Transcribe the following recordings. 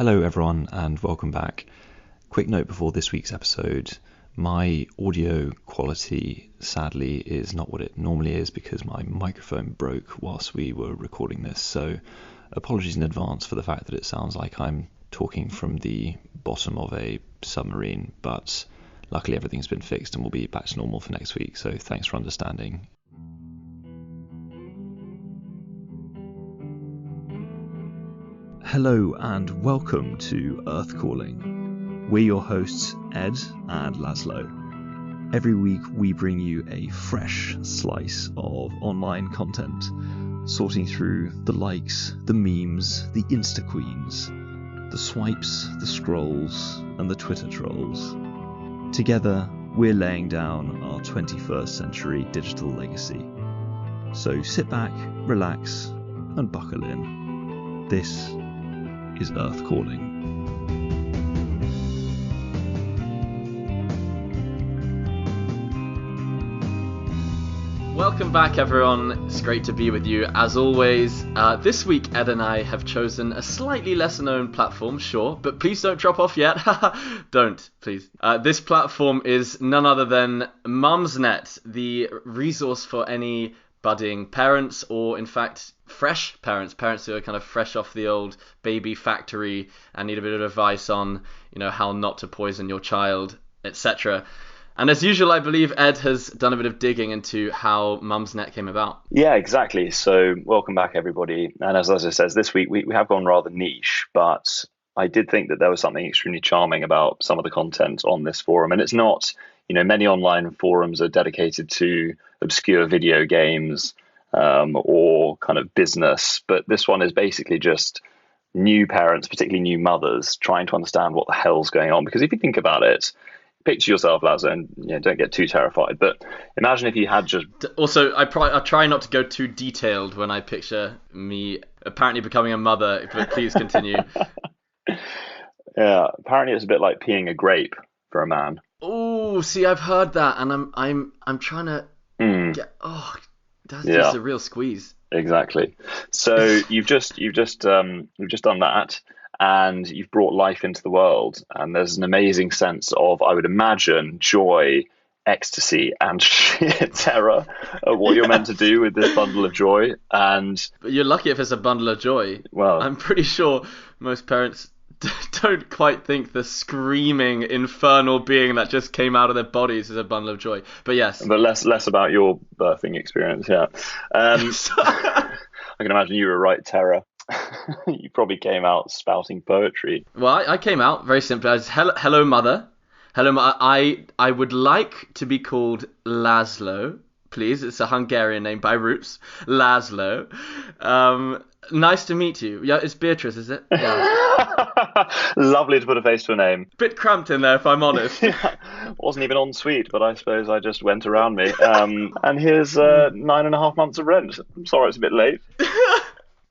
Hello everyone and welcome back. Quick note before this week's episode, my audio quality sadly is not what it normally is because my microphone broke whilst we were recording this, so apologies in advance for the fact that it sounds like I'm talking from the bottom of a submarine, but luckily everything's been fixed and we'll be back to normal for next week, so thanks for understanding. Hello and welcome to Earth Calling. We're your hosts Ed and Lazlo. Every week we bring you a fresh slice of online content, sorting through the likes, the memes, the insta-Queens, the swipes, the scrolls and the Twitter trolls. Together we're laying down our 21st century digital legacy. So sit back, relax and buckle in. This is Earth Calling. Welcome back everyone, it's great to be with you as always. This week Ed and I have chosen a slightly lesser known platform, sure, but please don't drop off yet. Don't, please. This platform is none other than Mumsnet, the resource for any budding parents, or in fact fresh parents who are kind of fresh off the old baby factory and need a bit of advice on, how not to poison your child, etc. And as usual, I believe Ed has done a bit of digging into how Mumsnet came about. Yeah, exactly. So welcome back, everybody. And as Lazlo says, this week we have gone rather niche, but I did think that there was something extremely charming about some of the content on this forum. And it's not, many online forums are dedicated to obscure video games or kind of business, but this one is basically just new parents, particularly new mothers, trying to understand what the hell's going on. Because if you think about it, picture yourself, Lazlo, and don't get too terrified. But imagine if you had just... Also, I try not to go too detailed when I picture me apparently becoming a mother, but please continue. Yeah, apparently it's a bit like peeing a grape for a man. Oh, see, I've heard that, and I'm trying to get... Oh, that's just a real squeeze. Exactly. So you've just done that. And you've brought life into the world, and there's an amazing sense of, I would imagine, joy, ecstasy, and sheer terror at what you're meant to do with this bundle of joy. But you're lucky if it's a bundle of joy. Well, I'm pretty sure most parents don't quite think the screaming infernal being that just came out of their bodies is a bundle of joy. But yes, but less about your birthing experience. Yeah, I can imagine you were right terror. You probably came out spouting poetry. Well, I came out very simply as hello mother. Hello, I would like to be called Lazlo, please. It's a Hungarian name by roots. Lazlo. Nice to meet you. Yeah, it's Beatrice, is it? Yeah. Lovely to put a face to a name. Bit cramped in there, if I'm honest. Yeah, wasn't even en suite, but I suppose I just went around me. And here's 9.5 months of rent. I'm sorry it's a bit late.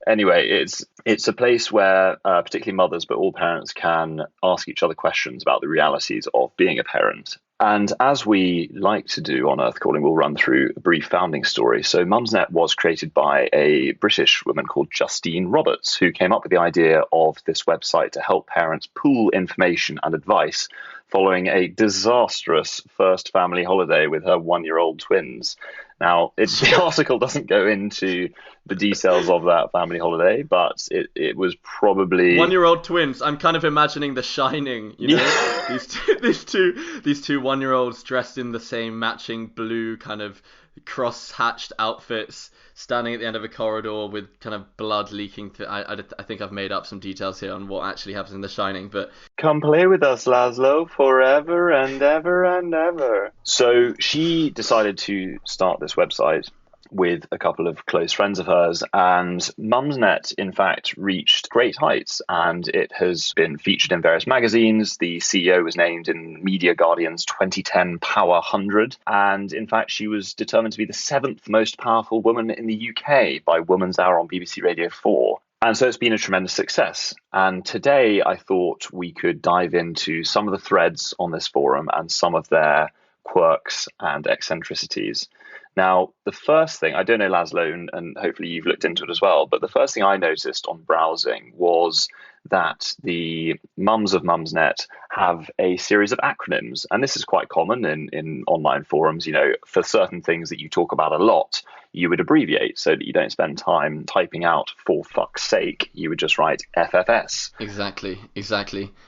Anyway, it's a place where particularly mothers, but all parents can ask each other questions about the realities of being a parent. And as we like to do on Earth Calling, we'll run through a brief founding story. So Mumsnet was created by a British woman called Justine Roberts, who came up with the idea of this website to help parents pool information and advice following a disastrous first family holiday with her 1-year-old twins. Now, the article doesn't go into the details of that family holiday, but it was probably 1-year-old twins. I'm kind of imagining The Shining, Yeah. these two 1-year-olds dressed in the same matching blue kind of cross-hatched outfits, standing at the end of a corridor with kind of blood leaking through. I think I've made up some details here on what actually happens in The Shining, but come play with us, Lazlo, forever and ever and ever. So she decided to start this website with a couple of close friends of hers, and Mumsnet, in fact, reached great heights, and it has been featured in various magazines. The CEO was named in Media Guardian's 2010 Power 100, and in fact, she was determined to be the 7th most powerful woman in the UK by Woman's Hour on BBC Radio 4. And so it's been a tremendous success. And today I thought we could dive into some of the threads on this forum and some of their quirks and eccentricities. Now, the first thing, I don't know, Laszlo, and hopefully you've looked into it as well, but the first thing I noticed on browsing was that the mums of Mumsnet have a series of acronyms. And this is quite common in online forums. For certain things that you talk about a lot, you would abbreviate so that you don't spend time typing out "for fuck's sake." You would just write FFS. Exactly.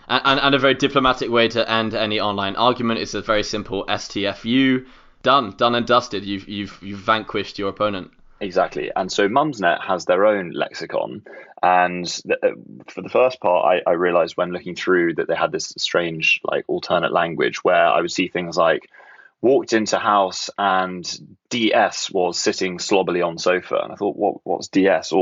And a very diplomatic way to end any online argument is a very simple STFU. Done and dusted. You've vanquished your opponent. Exactly. And so Mumsnet has their own lexicon. And for the first part, I realized when looking through that they had this strange, like, alternate language where I would see things like walked into house and DS was sitting slobbily on sofa. And I thought, what's DS?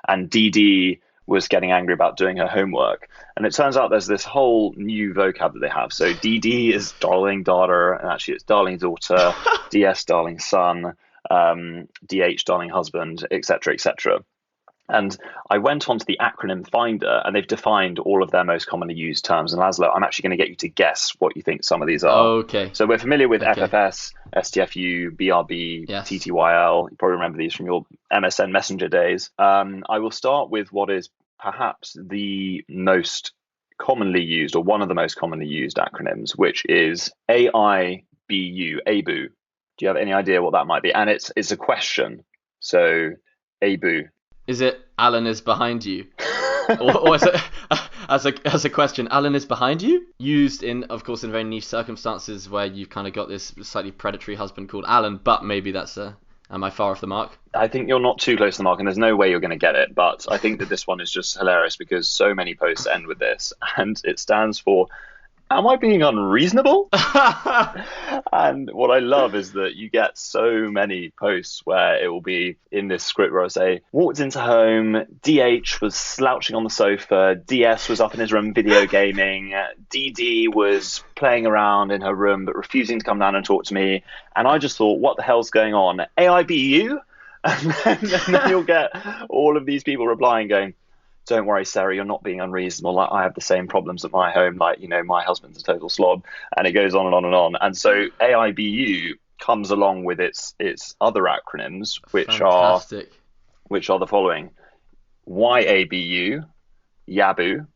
And DD was getting angry about doing her homework. And it turns out there's this whole new vocab that they have. So DD is darling daughter, and actually it's darling daughter, DS darling son, DH darling husband, etc., etc. And I went onto the acronym finder, and they've defined all of their most commonly used terms. And Laszlo, I'm actually going to get you to guess what you think some of these are. Okay. So we're familiar with FFS, STFU, BRB, yes. TTYL. You probably remember these from your MSN Messenger days. I will start with what is perhaps the most commonly used, or one of the most commonly used acronyms, which is AIBU, ABU. Do you have any idea what that might be? And it's a question. So, ABU. Is it Alan is behind you? or is it, as a question, Alan is behind you? Used in very niche circumstances where you've kind of got this slightly predatory husband called Alan, but maybe that's am I far off the mark? I think you're not too close to the mark, and there's no way you're going to get it. But I think that this one is just hilarious because so many posts end with this, and it stands for, am I being unreasonable? And what I love is that you get so many posts where it will be in this script where I say, walked into home, DH was slouching on the sofa, DS was up in his room video gaming, DD was playing around in her room but refusing to come down and talk to me. And I just thought, what the hell's going on? AIBU? And then you'll get all of these people replying going, don't worry, Sarah, you're not being unreasonable. Like, I have the same problems at my home. Like, my husband's a total slob, and it goes on and on and on. And so AIBU comes along with its other acronyms, which are the following: YABU, Yabu,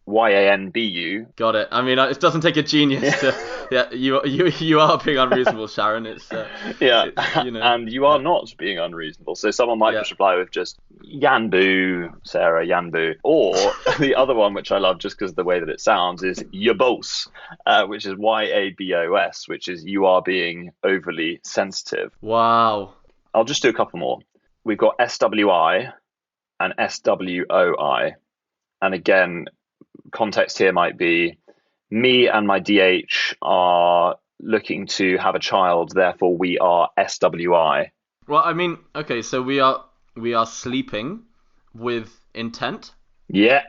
YANBU. Got it. I mean, it doesn't take a genius to. Yeah, you are being unreasonable, Sharon. And you are not being unreasonable. So someone might just reply with just Yanbu, Sarah, Yanbu. Or the other one, which I love just because of the way that it sounds, is Yabos, which is YABOS, which is you are being overly sensitive. Wow. I'll just do a couple more. We've got SWI and SWOI. And again, context here might be, me and my DH are looking to have a child, therefore we are SWI. Well, I mean, okay, so we are sleeping with intent? Yeah,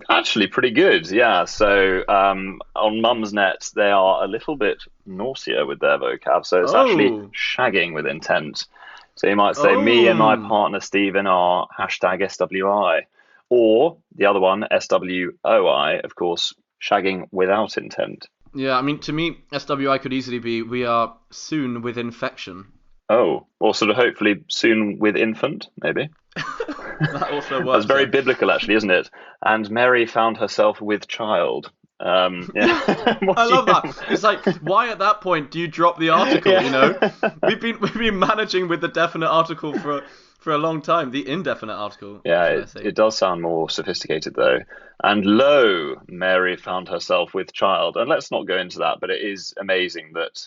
actually pretty good, yeah. So on Mumsnet, they are a little bit naughtier with their vocab, so it's actually shagging with intent. So you might say, me and my partner Stephen are #SWI. Or the other one, SWOI, of course, shagging without intent. Yeah, I mean, to me, SWI could easily be, we are soon with infection. Oh, or sort of hopefully soon with infant, maybe. That also works. That's very biblical, actually, isn't it? And Mary found herself with child. Yeah. I love that. It's like, why at that point do you drop the article? Yeah. We've been managing with the definite article for a long time, the indefinite article. Yeah, it does sound more sophisticated though. And lo, Mary found herself with child. And let's not go into that, but it is amazing that,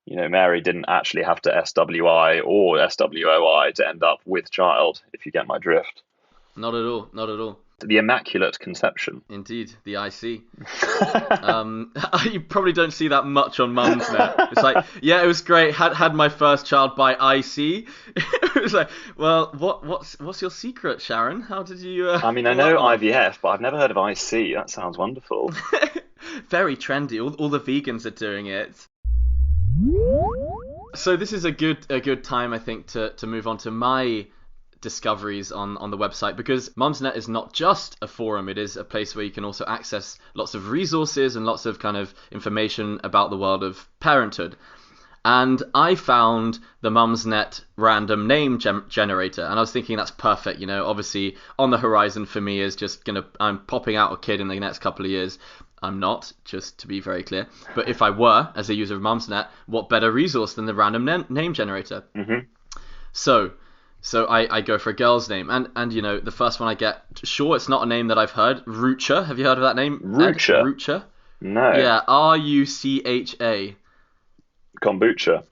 Mary didn't actually have to SWI or SWOI to end up with child, if you get my drift. Not at all. The Immaculate Conception. Indeed, the IC. You probably don't see that much on Mumsnet. It's like, yeah, it was great. Had my first child by IC. It was like, well, what's your secret, Sharon? How did you? I mean, I know IVF, but I've never heard of IC. That sounds wonderful. Very trendy. All the vegans are doing it. So this is a good time, I think, to move on to my discoveries on the website, because Mumsnet is not just a forum, it is a place where you can also access lots of resources and lots of kind of information about the world of parenthood. And I found the Mumsnet random name generator, and I was thinking that's perfect. You know, obviously on the horizon for me is I'm popping out a kid in the next couple of years. I'm not, just to be very clear. But if I were, as a user of Mumsnet, what better resource than the random name generator? Mm-hmm. So I go for a girl's name, and you know, the first one I get, sure, it's not a name that I've heard. Rucha, have you heard of that name? Rucha? Rucha? No. Yeah, Rucha. Kombucha.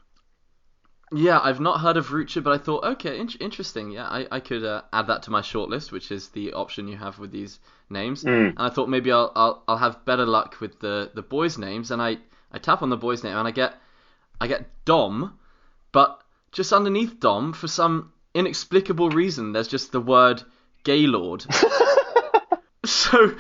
Yeah, I've not heard of Rucha, but I thought, okay, interesting. Yeah, I could add that to my shortlist, which is the option you have with these names. And I thought maybe I'll have better luck with the boys' names, and I tap on the boys' name, and I get Dom, but just underneath Dom, for some inexplicable reason, there's just the word Gaylord. So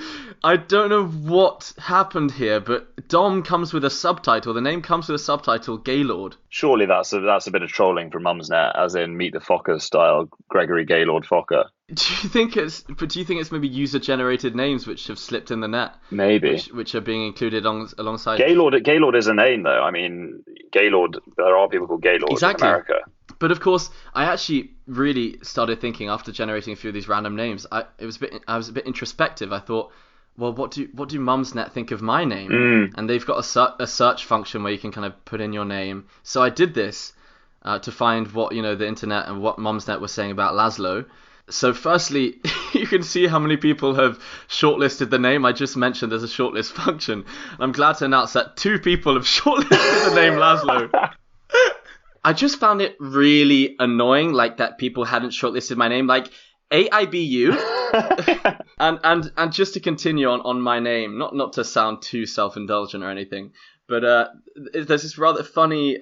I don't know what happened here, but Dom comes with a subtitle. The name comes with a subtitle, Gaylord. Surely that's a bit of trolling from Mumsnet, as in Meet the Focker style, Gregory Gaylord Focker. Do you think it's maybe user-generated names which have slipped in the net? Maybe. Which are being included alongside... Gaylord is a name, though. I mean, Gaylord, there are people called Gaylord in America. But of course, I actually really started thinking after generating a few of these random names. I was a bit introspective. I thought, well, what do Mumsnet think of my name? And they've got a search function where you can kind of put in your name. So I did this to find what the internet and what Mumsnet was saying about Lazlo. So firstly, you can see how many people have shortlisted the name. I just mentioned there's a shortlist function. I'm glad to announce that 2 people have shortlisted the name Lazlo. I just found it really annoying, like, that people hadn't shortlisted my name. Like, AIBU. and just to continue on my name, not to sound too self-indulgent or anything, but there's this rather funny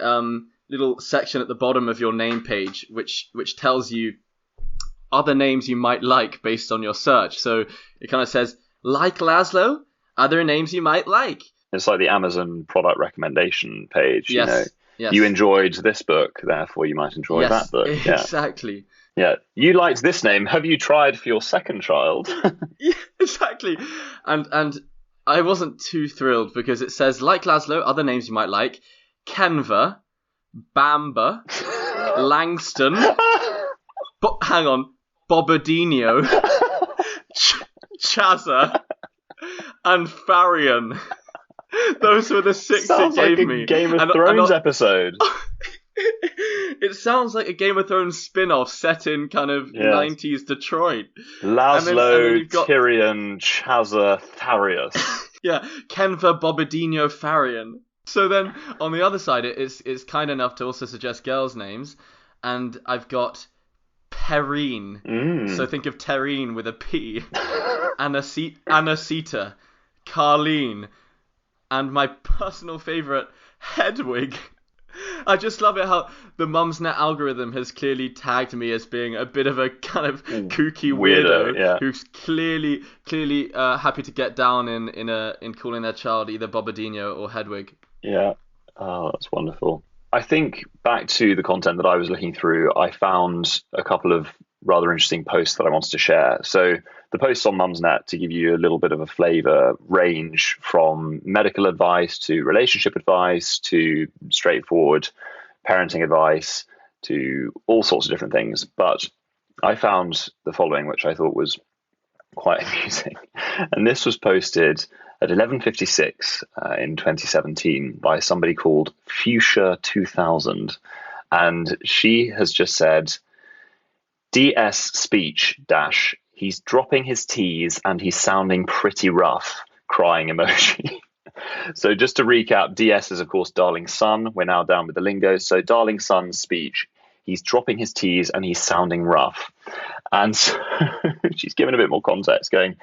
little section at the bottom of your name page which tells you other names you might like based on your search. So it kind of says, like Lazlo, other names you might like. It's like the Amazon product recommendation page. Yes. You know, yes. You enjoyed this book, therefore you might enjoy that book. Exactly. Yeah. You liked this name. Have you tried for your second child? Yeah, exactly. And I wasn't too thrilled because it says, like Lazlo, other names you might like: Kenva, Bamba, Langston, hang on, Bobadinho, Chazza, and Farian. Those were the 6 Sounds it gave like me. A Game of Thrones episode. It sounds like a Game of Thrones spin-off set in kind of 90s Detroit. Laszlo, and then got... Tyrion, Chazza, Tharius. Yeah, Kenva, Bobadinho, Farian. So then, on the other side, it's kind enough to also suggest girls' names. And I've got Perrine. So think of terrine with a P. Anacita, Carlene, and my personal favourite, Hedwig. I just love it how the Mumsnet algorithm has clearly tagged me as being a bit of a kind of kooky weirdo who's clearly happy to get down in calling their child either Bobadinho or Hedwig. Yeah. Oh, that's wonderful. I think back to the content that I was looking through, I found a couple of rather interesting posts that I wanted to share. So the posts on Mumsnet, to give you a little bit of a flavour, range from medical advice to relationship advice to straightforward parenting advice to all sorts of different things. But I found the following, which I thought was quite amusing. And this was posted at 11:56 in 2017 by somebody called Fuchsia 2000. And she has just said, DS speech dash, he's dropping his T's and he's sounding pretty rough, crying emoji. So just to recap, DS is of course darling son. We're now down with the lingo. So darling son's speech, he's dropping his T's and he's sounding rough. And so she's given a bit more context, going,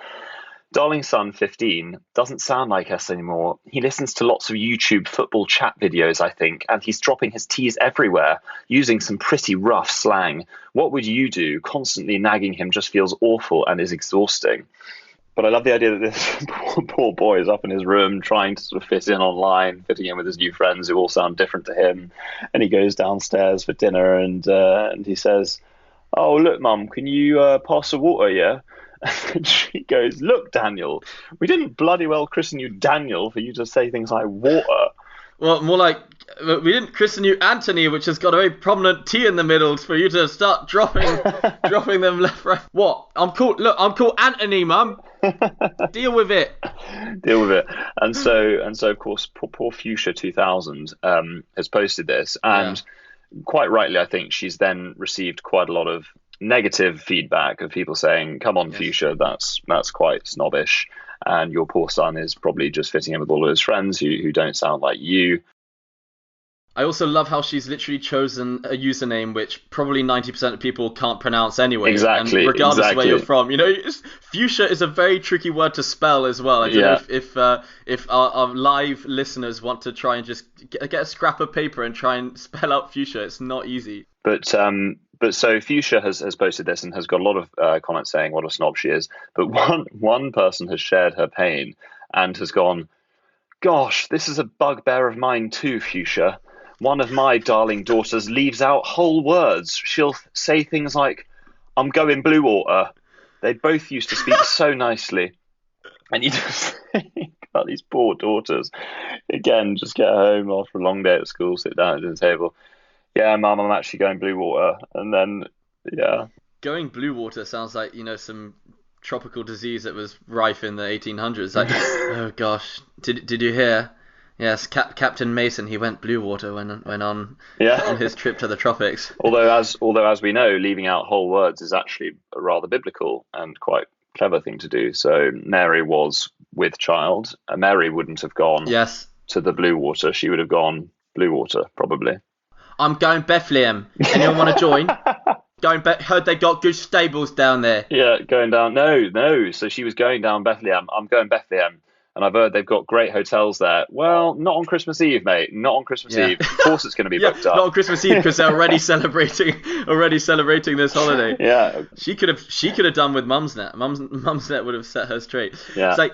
darling son 15 doesn't sound like us anymore. He listens to lots of YouTube football chat videos, I think, and he's dropping his T's everywhere, using some pretty rough slang. What would you do? Constantly nagging him just feels awful and is exhausting. But I love the idea that this poor boy is up in his room trying to sort of fit in online, fitting in with his new friends who all sound different to him. And he goes downstairs for dinner and he says, oh, look, Mum, can you pass the water, yeah? And she goes, look, Daniel, we didn't bloody well christen you Daniel for you to say things like water. Well, more like we didn't christen you Anthony, which has got a very prominent T in the middle for you to start dropping them left, right. What? I'm called Anthony, Mum. Deal with it. Deal with it. And so of course, poor Fuchsia 2000 has posted this, and quite rightly, I think she's then received quite a lot of negative feedback of people saying, "Come on, Fuchsia, that's quite snobbish, and your poor son is probably just fitting in with all of his friends who don't sound like you." I also love how she's literally chosen a username which probably 90% of people can't pronounce anyway. Exactly. And regardless of where you're from, fuchsia is a very tricky word to spell as well. I don't know if our live listeners want to try and just get a scrap of paper and try and spell out fuchsia. It's not easy. But so Fuchsia has posted this and has got a lot of comments saying what a snob she is. But one person has shared her pain and has gone, "Gosh, this is a bugbear of mine too, Fuchsia. One of my darling daughters leaves out whole words. She'll say things like, 'I'm going blue water.' They both used to speak so nicely." And you just think about these poor daughters. Again, just get home after a long day at school, sit down at the table. "Yeah, Mum, I'm actually going blue water." And then, Going blue water sounds like, some tropical disease that was rife in the 1800s. Like, oh gosh, did you hear? Yes, Captain Mason, he went blue water when on his trip to the tropics. Although as we know, leaving out whole words is actually a rather biblical and quite clever thing to do. So Mary was with child. Mary wouldn't have gone to the blue water. She would have gone blue water, probably. "I'm going Bethlehem. Anyone want to join?" Heard they got good stables down there. Yeah, going down. No. So she was going down Bethlehem. "I'm going Bethlehem. And I've heard they've got great hotels there." "Well, not on Christmas Eve, mate. Not on Christmas Eve. Of course it's going to be booked up." Not on Christmas Eve because they're already celebrating this holiday. Yeah. She could have done with Mumsnet. Mumsnet would have set her straight. Yeah. It's like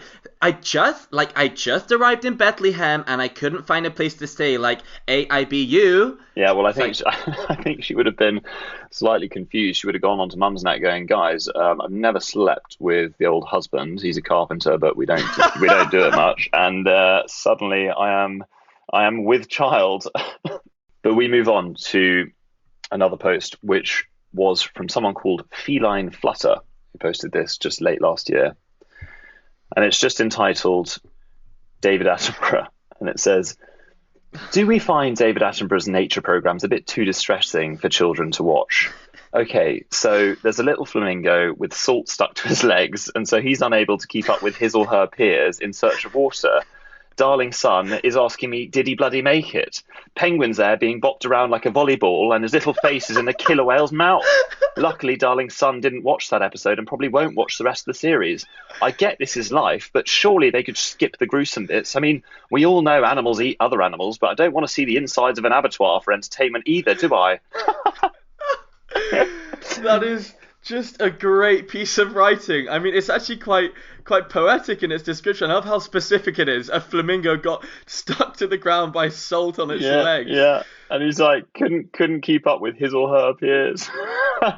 I just arrived in Bethlehem and I couldn't find a place to stay. Like AIBU. Yeah, well, I think she would have been slightly confused. She would have gone on to Mumsnet going, "Guys, I've never slept with the old husband. He's a carpenter, but we don't do it much. And suddenly I am with child." But we move on to another post, which was from someone called Feline Flutter, who posted this just late last year. And it's just entitled David Attenborough. And it says, "Do we find David Attenborough's nature programs a bit too distressing for children to watch? Okay, so there's a little flamingo with salt stuck to his legs, and so he's unable to keep up with his or her peers in search of water. Darling son is asking me, did he bloody make it? Penguin's there being bopped around like a volleyball, and his little face is in the killer whale's mouth. Luckily, darling son didn't watch that episode and probably won't watch the rest of the series. I get this is life, but surely they could skip the gruesome bits. I mean, we all know animals eat other animals, but I don't want to see the insides of an abattoir for entertainment either, do I?" That is just a great piece of writing. I mean, it's actually quite poetic in its description. I love how specific it is. A flamingo got stuck to the ground by salt on its legs. Yeah, and he's like, couldn't keep up with his or her peers.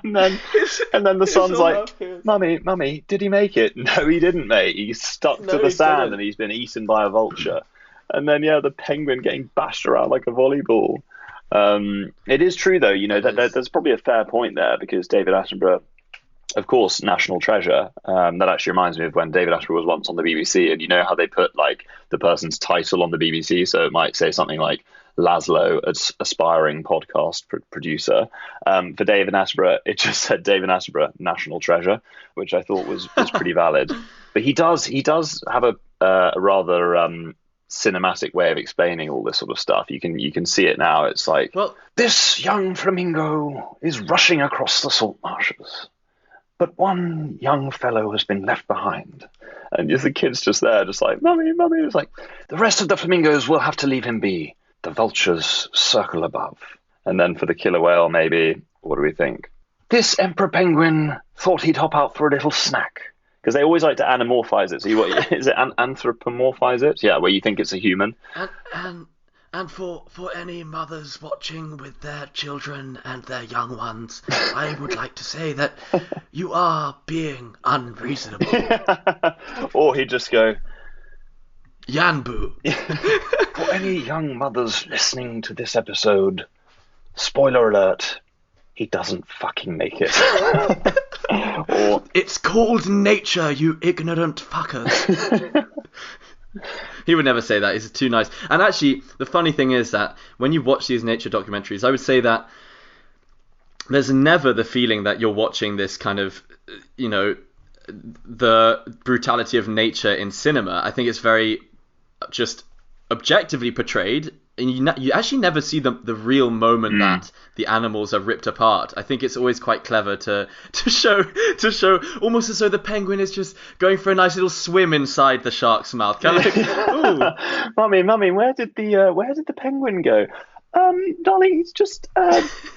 and then the son's like, Mummy, did he make it? No, he didn't, mate. He's stuck to the sand and he's been eaten by a vulture. And then, the penguin getting bashed around like a volleyball. It is true, though, that there's probably a fair point there, because David Attenborough, of course, national treasure. That actually reminds me of when David Attenborough was once on the BBC, and you know how they put like the person's title on the BBC, so it might say something like Lazlo, aspiring podcast producer. For David Attenborough, it just said David Attenborough, national treasure, which I thought was pretty valid. But he does have a rather cinematic way of explaining all this sort of stuff. You can see it now. It's like, well, this young flamingo is rushing across the salt marshes, but one young fellow has been left behind. And the kid's just there, just like, Mummy. It's like, the rest of the flamingos will have to leave him be. The vultures circle above. And then for the killer whale, maybe, what do we think? This emperor penguin thought he'd hop out for a little snack. Because they always like to anamorphize it. So is it anthropomorphize it? Yeah, where you think it's a human. And for any mothers watching with their children and their young ones, I would like to say that you are being unreasonable. Or he'd just go, Yanbu. For any young mothers listening to this episode, spoiler alert, he doesn't fucking make it. Or it's called nature, you ignorant fuckers. He would never say that. He's too nice. And actually, the funny thing is that when you watch these nature documentaries, I would say that there's never the feeling that you're watching this kind of, the brutality of nature in cinema. I think it's very just objectively portrayed, and you actually never see the real moment that the animals are ripped apart. I think it's always quite clever to show almost as though the penguin is just going for a nice little swim inside the shark's mouth. Kind of like, ooh, mummy, where did the penguin go? Darling, he's just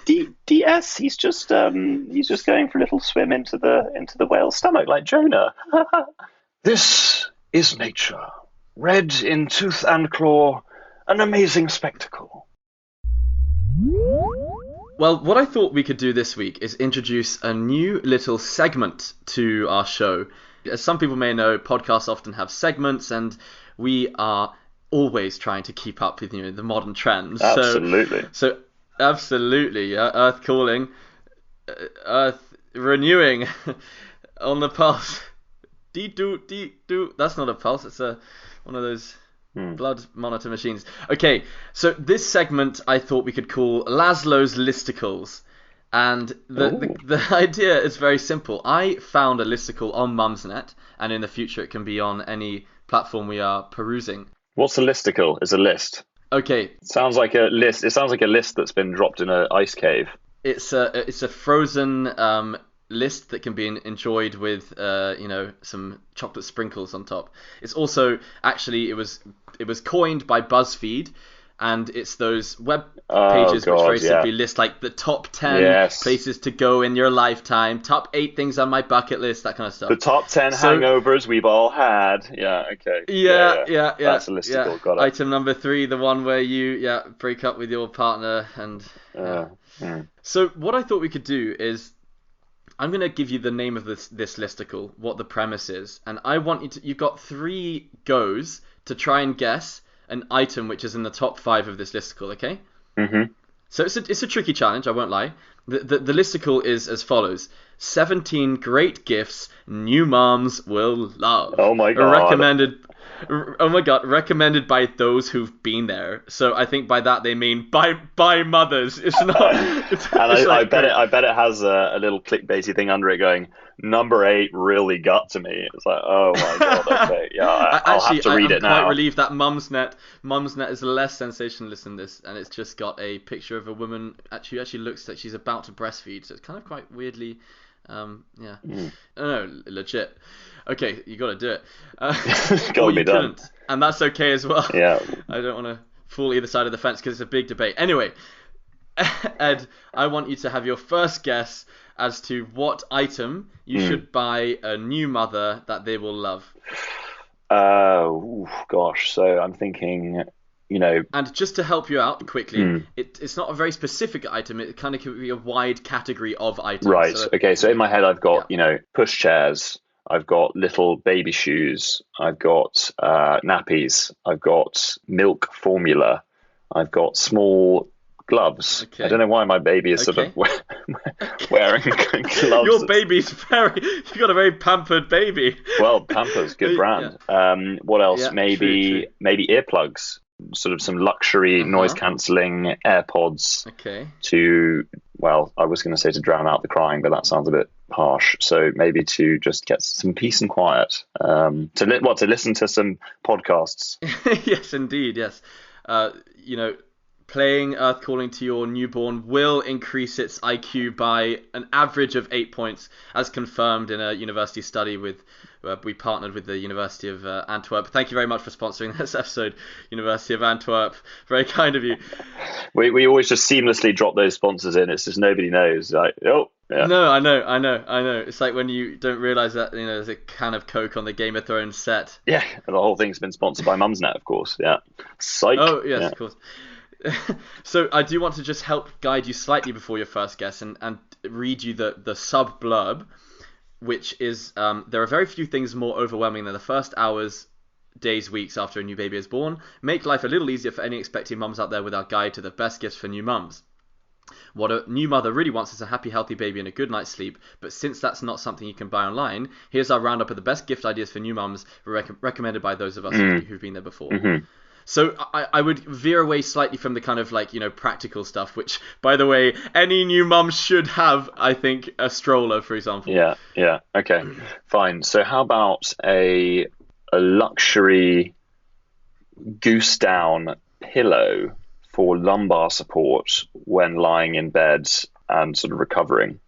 DS. He's just going for a little swim into the whale's stomach like Jonah. This is nature, red in tooth and claw, an amazing spectacle. Well, what I thought we could do this week is introduce a new little segment to our show. As some people may know, podcasts often have segments, and we are always trying to keep up with the modern trends. Absolutely. So absolutely, Earth calling, Earth renewing on the pulse. Dee-doo. That's not a pulse. It's one of those blood monitor machines. Okay, so this segment I thought we could call Lazlo's Listicles. And the idea is very simple. I found a listicle on Mumsnet, and in the future it can be on any platform we are perusing. What's a listicle? It's a list. Okay. It sounds like a list. It sounds like a list that's been dropped in an ice cave. It's a frozen list that can be enjoyed with some chocolate sprinkles on top. It's also actually it was coined by BuzzFeed, and it's those web pages which very simply list like the top 10 places to go in your lifetime, top 8 things on my bucket list, that kind of stuff. The top 10 hangovers we've all had. Yeah, okay. Yeah. That's a listicle. Yeah. Got it. Item number 3, the one where you break up with your partner and. So what I thought we could do is, I'm going to give you the name of this listicle, what the premise is, and I want you've got 3 goes to try and guess an item which is in the top 5 of this listicle, okay? Mm-hmm. So it's a tricky challenge, I won't lie. The listicle is as follows: 17 great gifts new moms will love. Oh my god. Recommended by those who've been there. So I think by that they mean by mothers. It's not. I bet it has a little clickbaity thing under it going, number 8 really got to me. It's like, oh my god, okay, yeah, I'll have to read it now. I'm quite relieved that Mumsnet is less sensationalist than this, and it's just got a picture of a woman who actually looks like she's about to breastfeed. So it's kind of quite weirdly, no, legit. Okay, you got to do it. Got to be done. Couldn't, and that's okay as well. Yeah. I don't want to fall either side of the fence because it's a big debate. Anyway, Ed, I want you to have your first guess as to what item you should buy a new mother that they will love. Gosh. So I'm thinking, And just to help you out quickly, it's not a very specific item. It kind of could be a wide category of items. Right. Okay. So in my head, I've got, push chairs. I've got little baby shoes. I've got nappies. I've got milk formula. I've got small gloves. Okay. I don't know why my baby is sort of wearing gloves. Your baby's you've got a very pampered baby. Well, Pampers, good brand. Yeah. What else? Yeah, maybe earplugs. Sort of some luxury noise cancelling AirPods. Okay. I was going to say to drown out the crying, but that sounds a bit harsh. So maybe to just get some peace and quiet. To listen to some podcasts. Yes, indeed. Yes. Playing Earth Calling to your newborn will increase its IQ by an average of 8 points, as confirmed in a university study we partnered with the University of Antwerp. Thank you very much for sponsoring this episode, University of Antwerp. Very kind of you. We always just seamlessly drop those sponsors in. It's just nobody knows. Like, oh, yeah. No, I know. It's like when you don't realise that there's a can of Coke on the Game of Thrones set. Yeah, and the whole thing's been sponsored by Mumsnet, of course. Yeah. Psych. Oh, yes, of course. So I do want to just help guide you slightly before your first guess and read you the sub blurb, which is there are very few things more overwhelming than the first hours days, weeks after a new baby is born. Make life a little easier for any expecting mums out there with our guide to the best gifts for new mums. What a new mother really wants is a happy, healthy baby and a good night's sleep. But since that's not something you can buy online, here's our roundup of the best gift ideas for new mums recommended by those of us who've been there before. So I would veer away slightly from the kind of like, practical stuff, which, by the way, any new mum should have, I think, a stroller, for example. Yeah. Okay, fine. So how about a luxury goose down pillow for lumbar support when lying in bed and sort of recovering?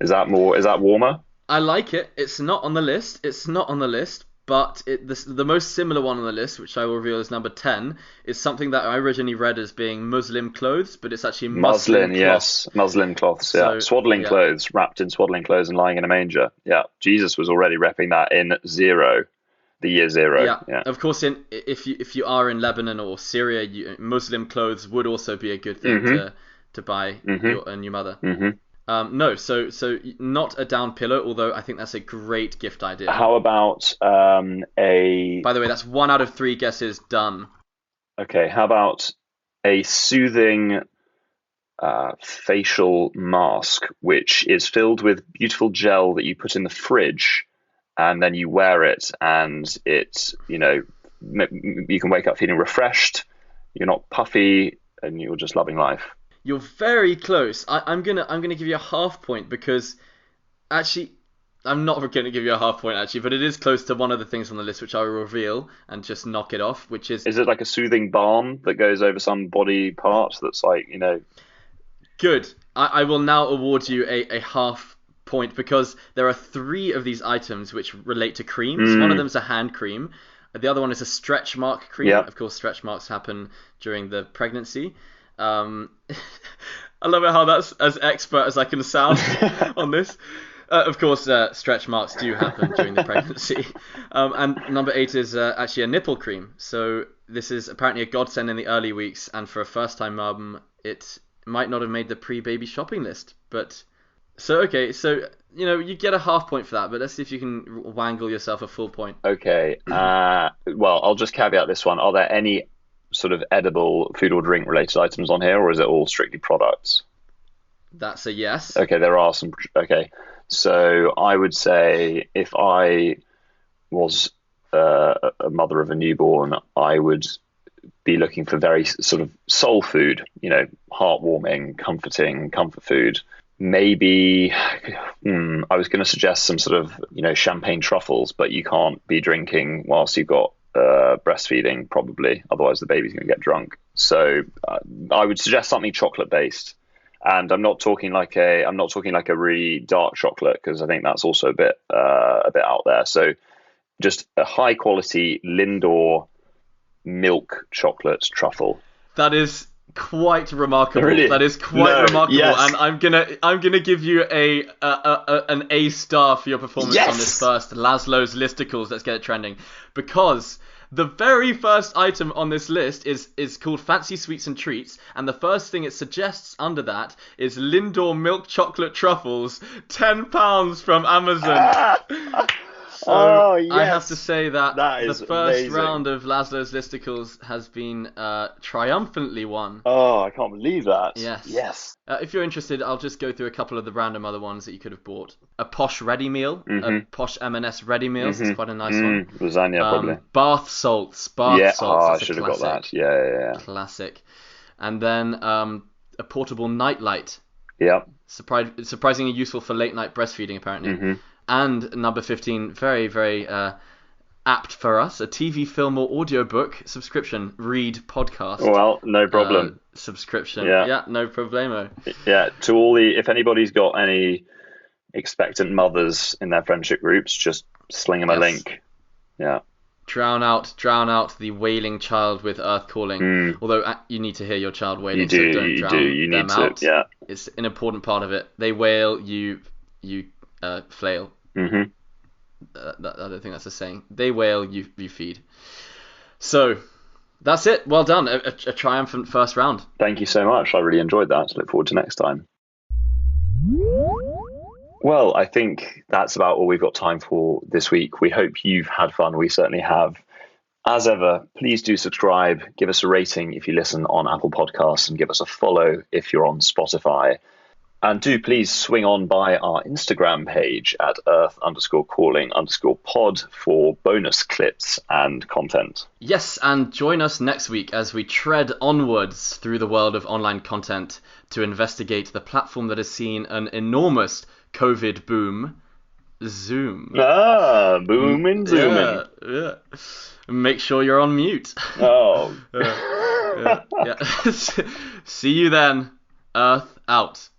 Is that warmer? I like it. It's not on the list. But the most similar one on the list, which I will reveal is number 10, is something that I originally read as being Muslim clothes, but it's actually muslin cloth. Yes, muslin cloths, yeah. So, swaddling clothes, wrapped in swaddling clothes and lying in a manger. Yeah, Jesus was already repping that in the year zero. Yeah. Of course, if you are in Lebanon or Syria, Muslim clothes would also be a good thing to buy your new mother. No, so not a down pillow, although I think that's a great gift idea. How about By the way, that's 1 out of 3 guesses done. Okay, how about a soothing facial mask, which is filled with beautiful gel that you put in the fridge, and then you wear it, and it's, you can wake up feeling refreshed, you're not puffy, and you're just loving life. You're very close. I'm gonna give you a half point because, actually, I'm not gonna give you a half point actually, but it is close to one of the things on the list which I will reveal and just knock it off. Which is it like a soothing balm that goes over some body part that's like Good. I will now award you a half point because there are 3 of these items which relate to creams. One of them is a hand cream. The other one is a stretch mark cream. Yep. Of course, stretch marks happen during the pregnancy. I love it how that's as expert as I can sound on this. Of course, stretch marks do happen during the pregnancy. And number 8 is actually a nipple cream. So this is apparently a godsend in the early weeks, and for a first-time mum, it might not have made the pre-baby shopping list. But so you get a half point for that, but let's see if you can wangle yourself a full point. Okay. Well, I'll just caveat this one. Are there any sort of edible food or drink related items on here, or is it all strictly products? That's a yes. Okay, there are some. Okay, so I would say if I was a mother of a newborn, I would be looking for very sort of soul food, heartwarming, comforting, comfort food. Maybe I was going to suggest some sort of champagne truffles, but you can't be drinking whilst you've got breastfeeding, probably, otherwise the baby's going to get drunk. So I would suggest something chocolate based, and I'm not talking like a really dark chocolate, because I think that's also a bit out there. So just a high quality Lindor milk chocolate truffle. That is quite remarkable. Really? That is quite remarkable, yes. And I'm gonna give you an A star for your performance on this first Lazlo's listicles. Let's get it trending, because the very first item on this list is called Fancy Sweets and Treats, and the first thing it suggests under that is Lindor milk chocolate truffles, £10 from Amazon. So yes. I have to say that the first amazing. round of Lazlo's listicles has been triumphantly won. Oh, I can't believe that. Yes. If you're interested, I'll just go through a couple of the random other ones that you could have bought. A posh ready meal, a posh M&S ready meals. It's quite a nice one. Lasagna, probably. Bath salts. I should have got that. Yeah. Classic. And then a portable nightlight. Yeah. Surprisingly useful for late night breastfeeding, apparently. And number 15, very, very apt for us, a TV, film, or audiobook subscription, read podcast. Well, no problem. Subscription. Yeah, no problemo. Yeah, to all if anybody's got any expectant mothers in their friendship groups, just sling them a link. Yeah. Drown out the wailing child with earth calling. Although you need to hear your child wailing, so don't drown them out. Yeah. It's an important part of it. They wail, you flail. I don't think that's a saying. They wail, you feed. So that's it. Well done. A triumphant first round. Thank you so much. I really enjoyed that. Look forward to next time. Well, I think that's about all we've got time for this week. We hope you've had fun. We certainly have. As ever, please do subscribe, give us a rating if you listen on Apple Podcasts, and give us a follow if you're on Spotify. And do please swing on by our Instagram page at earth_calling_pod for bonus clips and content. Yes, and join us next week as we tread onwards through the world of online content to investigate the platform that has seen an enormous COVID boom, Zoom. Booming, zooming. Yeah. Make sure you're on mute. Oh. Yeah. See you then. Earth out.